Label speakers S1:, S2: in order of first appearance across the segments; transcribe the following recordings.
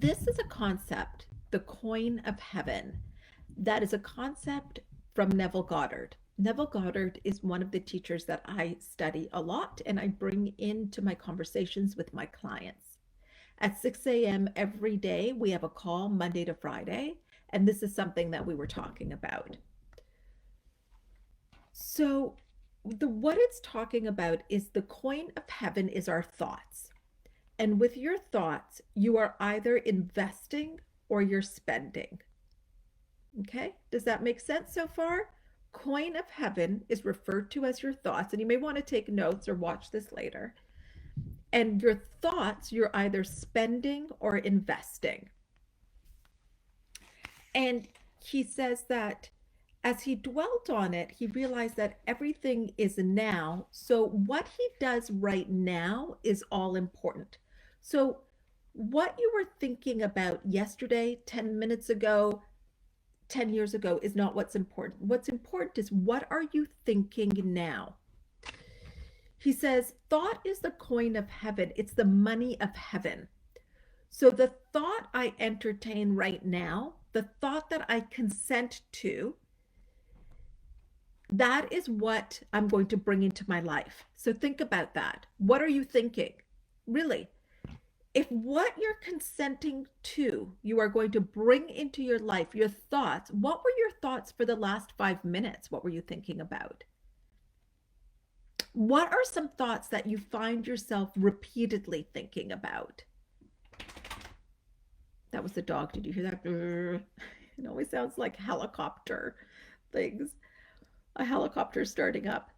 S1: this is a concept, the coin of heaven, that is a concept from Neville Goddard. Neville Goddard is one of the teachers that I study a lot and I bring into my conversations with my clients. At 6 a.m. every day, we have a call Monday to Friday, and this is something that we were talking about. So, what it's talking about is the coin of heaven is our thoughts. And with your thoughts, you are either investing or you're spending. Okay, does that make sense so far? Coin of heaven is referred to as your thoughts, and you may want to take notes or watch this later. And your thoughts, you're either spending or investing. And he says that as he dwelt on it, he realized that everything is now. So what he does right now is all important. So what you were thinking about yesterday, 10 minutes ago, 10 years ago is not what's important. What's important is what are you thinking now? He says, thought is the coin of heaven. It's the money of heaven. So the thought I entertain right now, the thought that I consent to, that is what I'm going to bring into my life. So think about that. What are you thinking? Really? If what you're consenting to, you are going to bring into your life, your thoughts, what were your thoughts for the last 5 minutes? What were you thinking about? What are some thoughts that you find yourself repeatedly thinking about? That was the dog. Did you hear that? It always sounds like helicopter things. A helicopter starting up.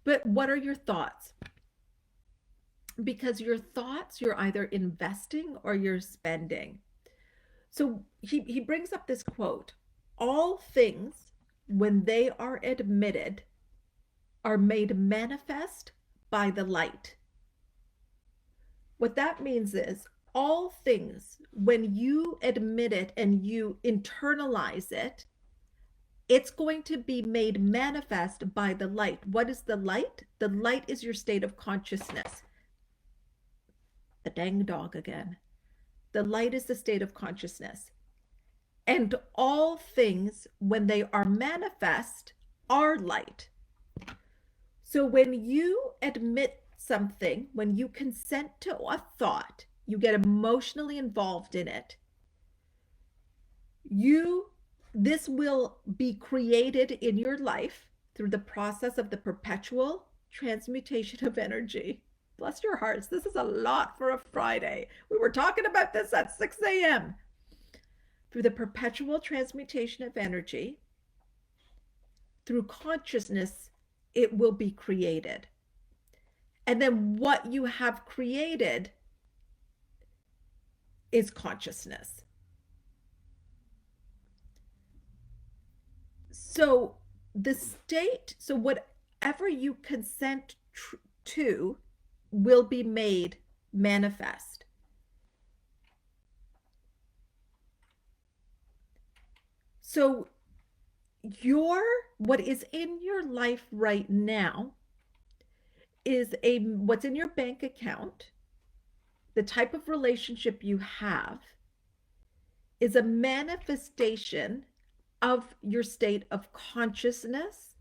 S1: But what are your thoughts? Because your thoughts, you're either investing or you're spending. So he brings up this quote, all things, when they are admitted, are made manifest by the light. What that means is all things, when you admit it and you internalize it, it's going to be made manifest by the light. What is the light? The light is your state of consciousness. The dang dog again. The light is the state of consciousness. And all things, when they are manifest, are light. So when you admit something, when you consent to a thought, you get emotionally involved in it, this will be created in your life through the process of the perpetual transmutation of energy. Bless your hearts. This is a lot for a Friday. We were talking about this at 6 a.m. Through the perpetual transmutation of energy, through consciousness, it will be created. And then what you have created is consciousness. So the state, so whatever you consent to will be made manifest. So what is in your life right now is what's in your bank account, the type of relationship you have is a manifestation of your state of consciousness.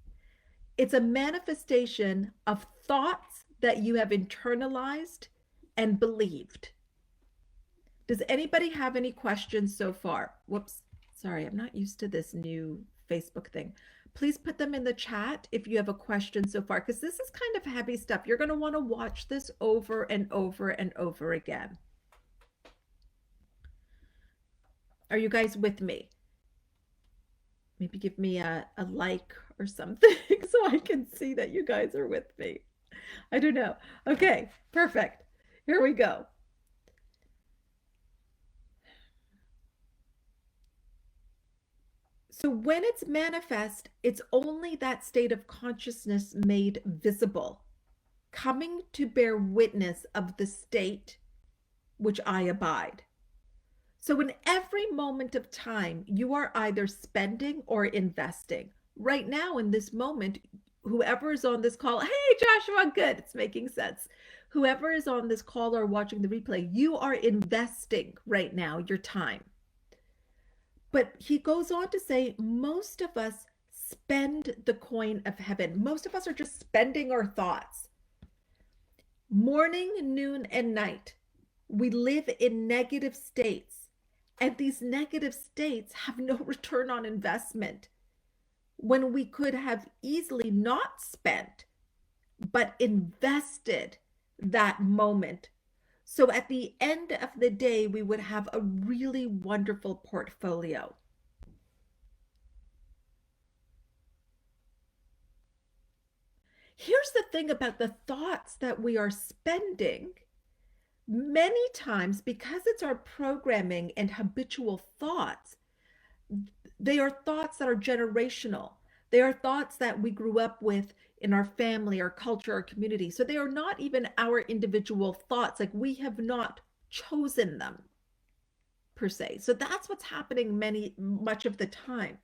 S1: It's a manifestation of thoughts that you have internalized and believed. Does anybody have any questions so far? Whoops, sorry, I'm not used to this new Facebook thing. Please put them in the chat if you have a question so far, because this is kind of heavy stuff. You're going to want to watch this over and over and over again. Are you guys with me? Maybe give me a like or something so I can see that you guys are with me. I don't know. Okay, perfect. Here we go. So when it's manifest, it's only that state of consciousness made visible, coming to bear witness of the state which I abide. So in every moment of time, you are either spending or investing. Right now, in this moment, whoever is on this call, hey, Joshua, good, it's making sense. Whoever is on this call or watching the replay, you are investing right now your time. But he goes on to say, most of us spend the coin of heaven. Most of us are just spending our thoughts. Morning, noon, and night, we live in negative states, and these negative states have no return on investment when we could have easily not spent, but invested that moment. So at the end of the day, we would have a really wonderful portfolio. Here's the thing about the thoughts that we are spending. Many times, because it's our programming and habitual thoughts, they are thoughts that are generational. They are thoughts that we grew up with in our family, our culture, our community. So they are not even our individual thoughts. Like we have not chosen them per se. So that's what's happening much of the time.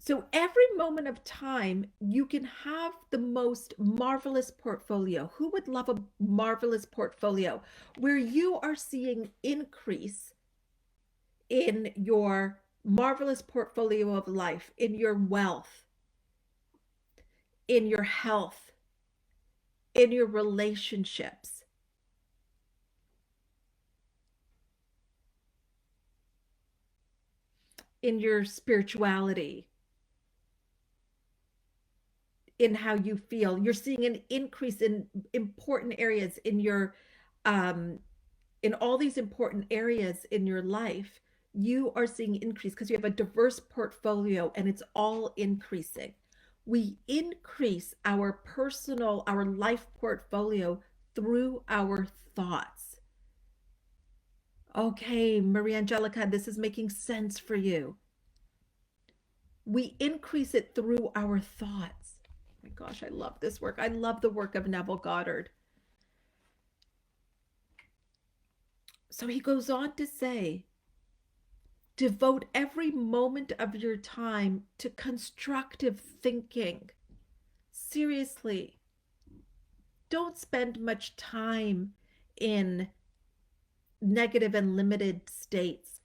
S1: So every moment of time, you can have the most marvelous portfolio. Who would love a marvelous portfolio where you are seeing increase in your marvelous portfolio of life, in your wealth, in your health, in your relationships? In your spirituality, in how you feel. You're seeing an increase in important areas in your in all these important areas in your life. You are seeing increase because you have a diverse portfolio and it's all increasing. We increase our personal, our life portfolio through our thoughts. Okay, Maria Angelica, this is making sense for you. We increase it through our thoughts. Oh my gosh, I love this work. I love the work of Neville Goddard. So he goes on to say, devote every moment of your time to constructive thinking. Seriously, don't spend much time in negative and limited states.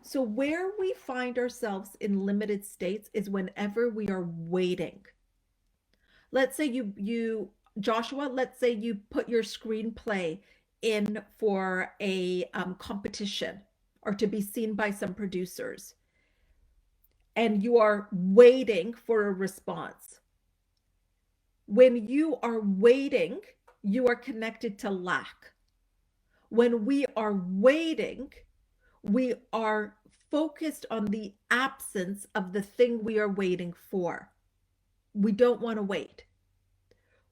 S1: So where we find ourselves in limited states is whenever we are waiting. Let's say you Joshua, let's say you put your screenplay in for a competition or to be seen by some producers, and you are waiting for a response. When you are waiting, you are connected to lack. When we are waiting, we are focused on the absence of the thing we are waiting for. We don't want to wait.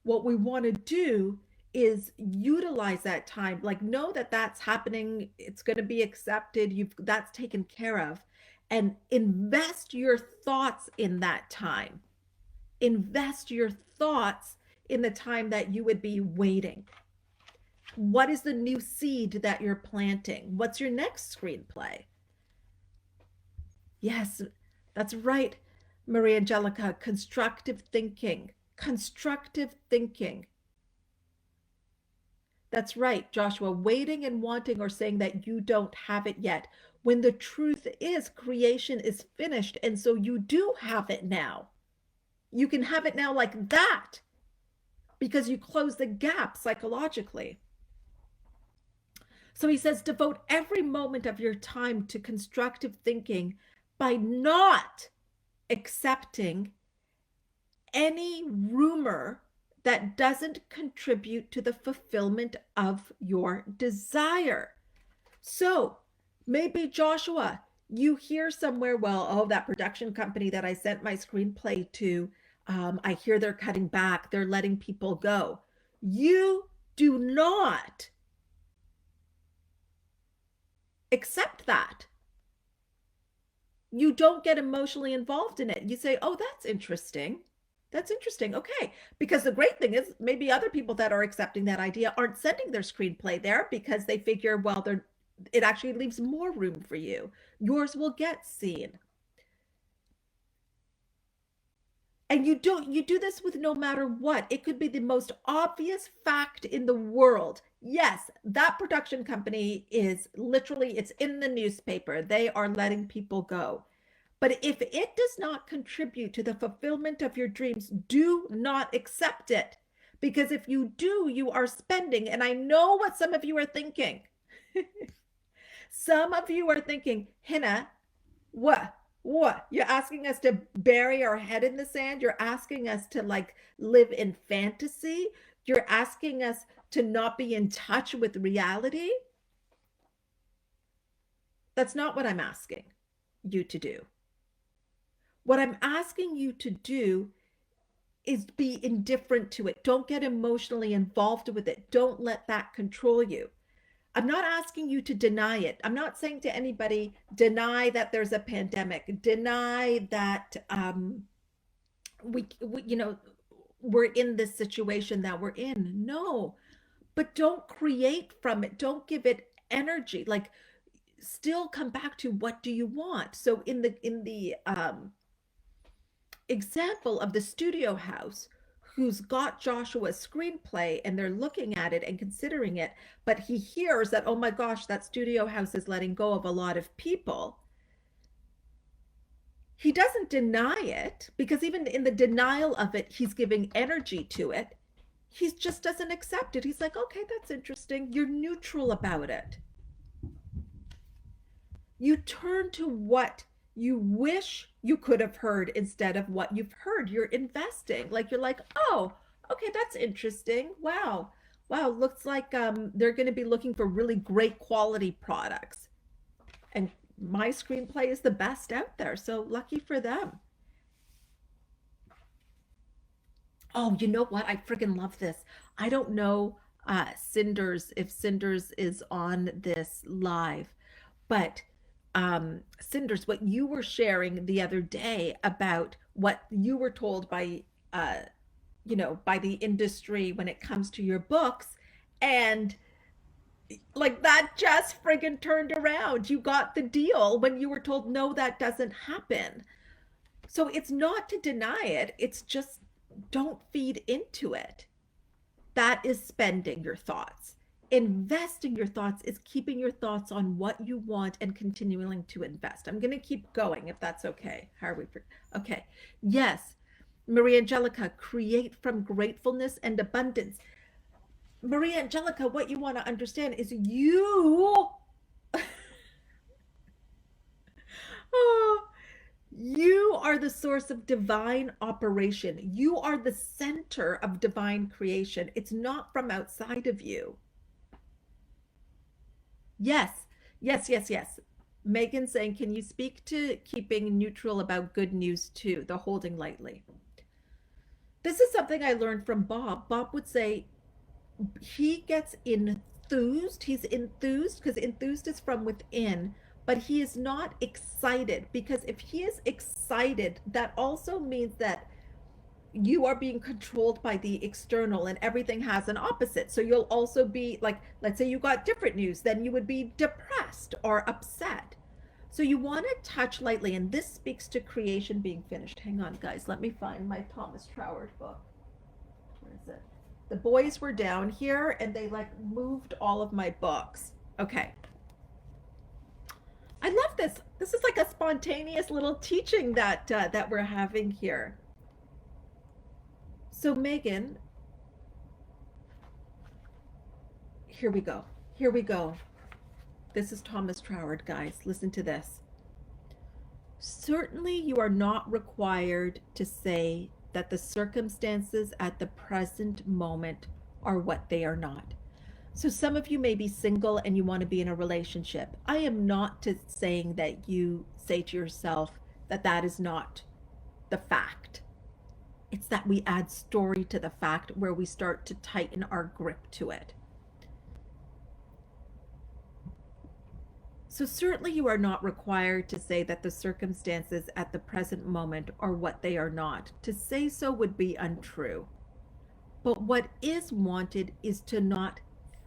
S1: What we want to do is utilize that time, like know that that's happening, it's going to be accepted, that's taken care of, and invest your thoughts in that time. Invest your thoughts in the time that you would be waiting. What is the new seed that you're planting? What's your next screenplay? Yes, that's right, Maria Angelica. Constructive thinking. Constructive thinking. That's right, Joshua. Waiting and wanting or saying that you don't have it yet, when the truth is creation is finished. And so you do have it now. You can have it now like that because you close the gap psychologically. So he says, devote every moment of your time to constructive thinking by not accepting any rumor that doesn't contribute to the fulfillment of your desire. So maybe, Joshua, you hear somewhere, well, oh, that production company that I sent my screenplay to, I hear they're cutting back, they're letting people go. You do not accept that. You don't get emotionally involved in it. You say, oh, that's interesting. That's interesting. Okay. Because the great thing is maybe other people that are accepting that idea aren't sending their screenplay there because they figure, well, it actually leaves more room for you. Yours will get seen. And you do this with no matter what. It could be the most obvious fact in the world. Yes, that production company is literally, it's in the newspaper. They are letting people go. But if it does not contribute to the fulfillment of your dreams, do not accept it. Because if you do, you are spending. And I know what some of you are thinking. Some of you are thinking, Hina, what? What? You're asking us to bury our head in the sand? You're asking us to like live in fantasy? You're asking us to not be in touch with reality? That's not what I'm asking you to do. What I'm asking you to do is be indifferent to it. Don't get emotionally involved with it. Don't let that control you. I'm not asking you to deny it. I'm not saying to anybody, deny that there's a pandemic, deny that we we're in this situation that we're in. No, but don't create from it. Don't give it energy. Like, still come back to what do you want. So in the example of the studio house, who's got Joshua's screenplay and they're looking at it and considering it, but he hears that, oh my gosh, that studio house is letting go of a lot of people. He doesn't deny it, because even in the denial of it, he's giving energy to it. He just doesn't accept it. He's like, okay, that's interesting. You're neutral about it. You turn to what you wish you could have heard instead of what you've heard. You're investing. Like, you're like, oh, okay, that's interesting. Wow. Wow, looks like they're going to be looking for really great quality products. And my screenplay is the best out there. So lucky for them. Oh, you know what? I friggin' love this. I don't know Cinders, if Cinders is on this live, but Cinders, what you were sharing the other day about what you were told by by the industry when it comes to your books, and like that just friggin' turned around. You got the deal when you were told no, that doesn't happen. So it's not to deny it, it's just don't feed into it. That is spending your thoughts. Investing your thoughts is keeping your thoughts on what you want and continuing to invest. I'm going to keep going if that's okay. How are we? Okay. Yes. Maria Angelica, create from gratefulness and abundance. Maria Angelica, what you want to understand is you, oh, you are the source of divine operation. You are the center of divine creation. It's not from outside of you. Yes, yes, yes, yes. Megan saying, can you speak to keeping neutral about good news too, the holding lightly? This is something I learned from Bob. Bob would say he gets enthused. He's enthused because enthused is from within, but he is not excited, because if he is excited, that also means that you are being controlled by the external, and everything has an opposite. So you'll also be like, let's say you got different news, then you would be depressed or upset. So you want to touch lightly, and this speaks to creation being finished. Hang on, guys, let me find my Thomas Troward book. Where is it? The boys were down here and they like moved all of my books. Okay. I love this. This is like a spontaneous little teaching that we're having here. So Megan, here we go. Here we go. This is Thomas Troward, guys. Listen to this. Certainly, you are not required to say that the circumstances at the present moment are what they are not. So, some of you may be single and you want to be in a relationship. I am not saying that you say to yourself that that is not the fact. It's that we add story to the fact where we start to tighten our grip to it. So, certainly, you are not required to say that the circumstances at the present moment are what they are not. To say so would be untrue. But what is wanted is to not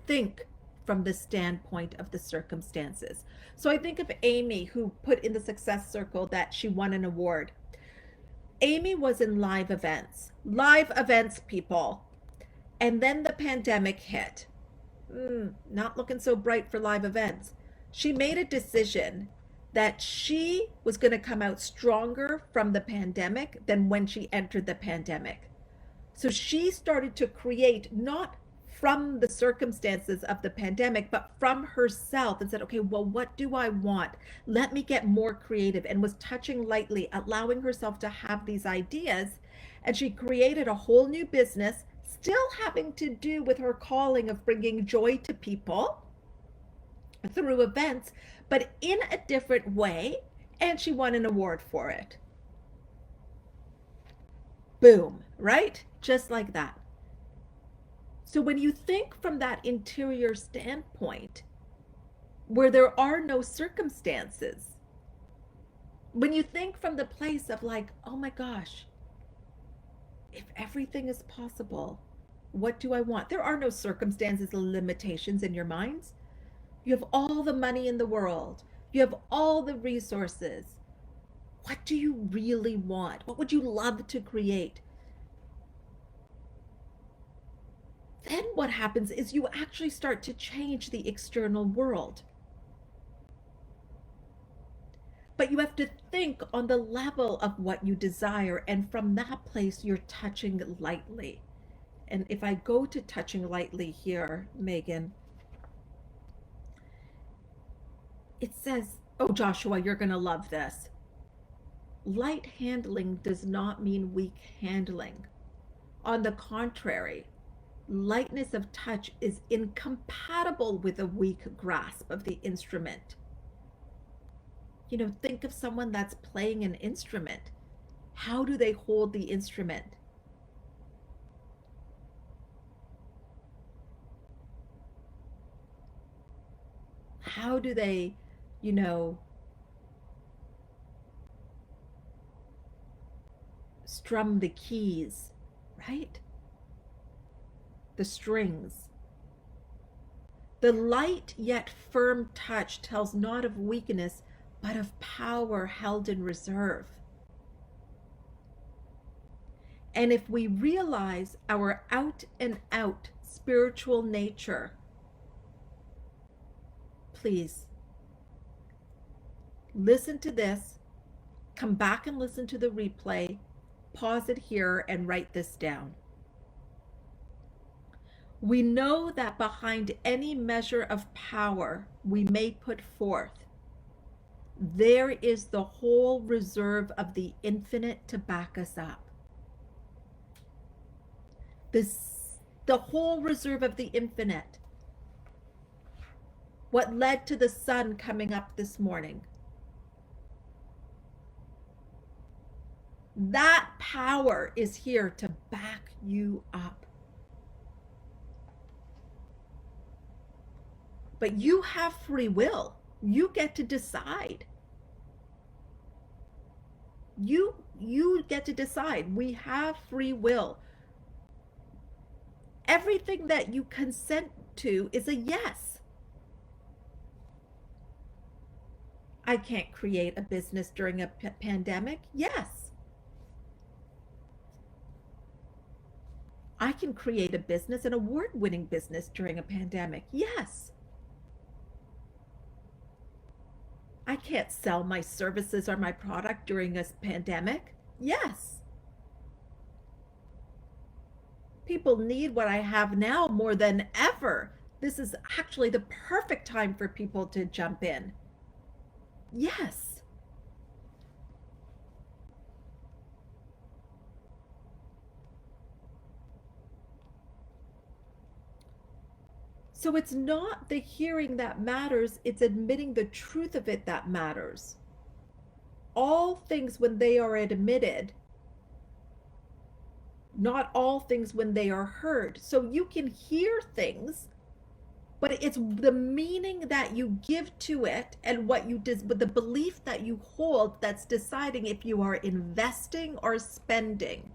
S1: think from the standpoint of the circumstances. So, I think of Amy, who put in the success circle that she won an award. Amy was in live events, people. And then the pandemic hit. Not looking so bright for live events. She made a decision that she was going to come out stronger from the pandemic than when she entered the pandemic. So she started to create not from the circumstances of the pandemic, but from herself and said, okay, well, what do I want? Let me get more creative, and was touching lightly, allowing herself to have these ideas. And she created a whole new business, still having to do with her calling of bringing joy to people through events, but in a different way. And she won an award for it. Boom, right? Just like that. So when you think from that interior standpoint, where there are no circumstances, when you think from the place of like, oh my gosh, if everything is possible, what do I want? There are no circumstances or limitations in your minds. You have all the money in the world. You have all the resources. What do you really want? What would you love to create? Then what happens is you actually start to change the external world. But you have to think on the level of what you desire, and from that place you're touching lightly. And if I go to touching lightly here, Megan, it says, oh, Joshua, you're going to love this. Light handling does not mean weak handling. On the contrary, lightness of touch is incompatible with a weak grasp of the instrument. You know, think of someone that's playing an instrument. How do they hold the instrument? How do they, you know, strum the keys, right? The strings. The light yet firm touch tells not of weakness, but of power held in reserve. And if we realize our out and out spiritual nature, please listen to this, come back and listen to the replay, pause it here and write this down. We know that behind any measure of power we may put forth, there is the whole reserve of the infinite to back us up. The whole reserve of the infinite. What led to the sun coming up this morning? That power is here to back you up. But you have free will. You get to decide. You get to decide. We have free will. Everything that you consent to is a yes. I can't create a business during a pandemic. Yes. I can create a business, an award-winning business during a pandemic. Yes. I can't sell my services or my product during a pandemic. Yes. People need what I have now more than ever. This is actually the perfect time for people to jump in. Yes. So it's not the hearing that matters, it's admitting the truth of it that matters. All things when they are admitted, not all things when they are heard. So you can hear things, but it's the meaning that you give to it and what you but the belief that you hold that's deciding if you are investing or spending.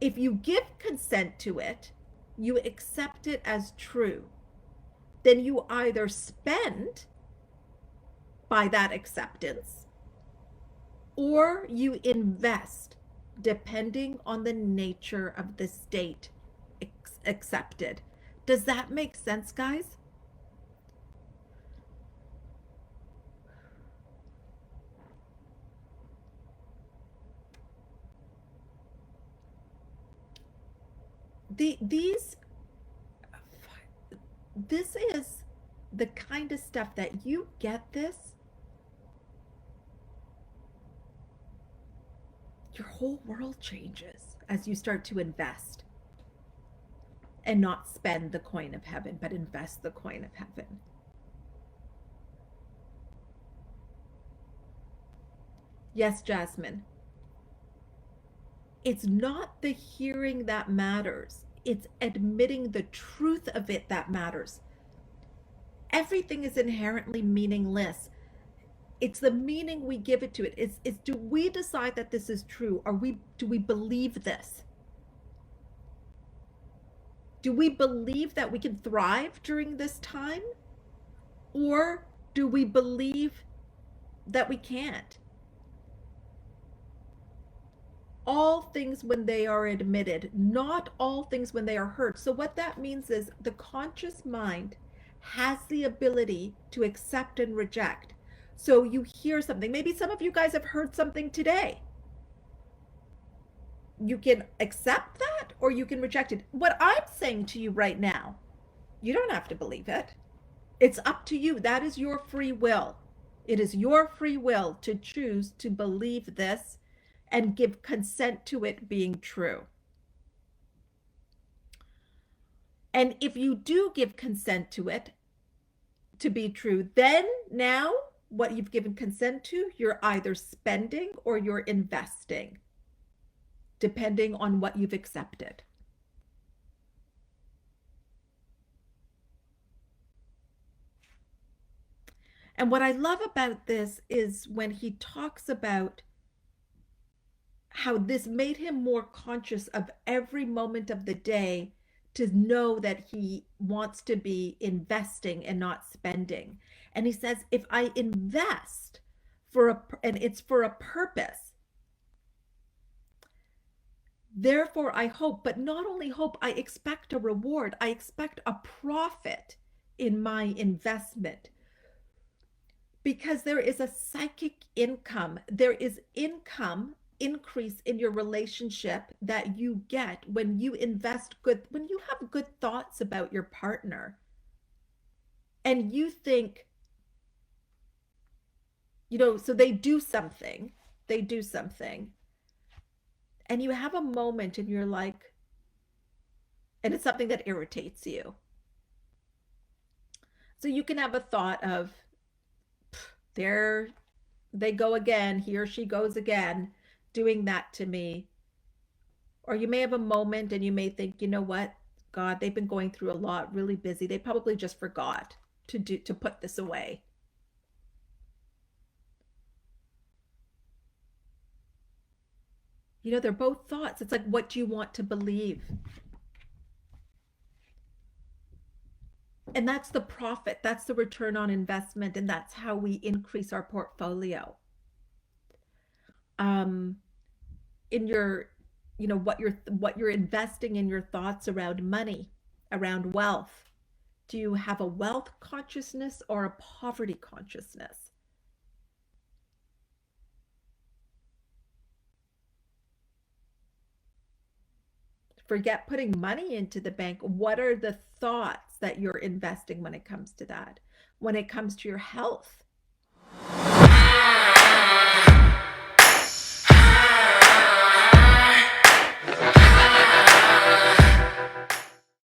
S1: If you give consent to it, you accept it as true, then you either spend by that acceptance or you invest depending on the nature of the state accepted. Does that make sense, guys? These this is the kind of stuff that you get this, your whole world changes as you start to invest and not spend the coin of heaven, but invest the coin of heaven. Yes, Jasmine. It's not the hearing that matters. It's admitting the truth of it that matters. Everything is inherently meaningless. It's the meaning we give it to it. It's do we decide that this is true? Or do we believe this? Do we believe that we can thrive during this time? Or do we believe that we can't? All things when they are admitted, not all things when they are heard. So, what that means is the conscious mind has the ability to accept and reject. So, you hear something. Maybe some of you guys have heard something today. You can accept that or you can reject it. What I'm saying to you right now, you don't have to believe it. It's up to you. That is your free will. It is your free will to choose to believe this and give consent to it being true. And if you do give consent to it to be true, then now what you've given consent to, you're either spending or you're investing, depending on what you've accepted. And what I love about this is when he talks about how this made him more conscious of every moment of the day to know that he wants to be investing and not spending. And he says, if I invest and it's for a purpose, therefore I hope, but not only hope, I expect a reward. I expect a profit in my investment, because there is a psychic income. There is income increase in your relationship that you get when you invest good, when you have good thoughts about your partner and you think, so they do something, and you have a moment and you're like, and it's something that irritates you. So you can have a thought of, there they go again, he or she goes again doing that to me. Or you may have a moment and you may think, you know what, God, they've been going through a lot, really busy. They probably just forgot to put this away. They're both thoughts. It's like, what do you want to believe? And that's the profit, that's the return on investment, and that's how we increase our portfolio. In your, what you're investing in your thoughts around money, around wealth. Do you have a wealth consciousness or a poverty consciousness? Forget putting money into the bank. What are the thoughts that you're investing when it comes to that? When it comes to your health,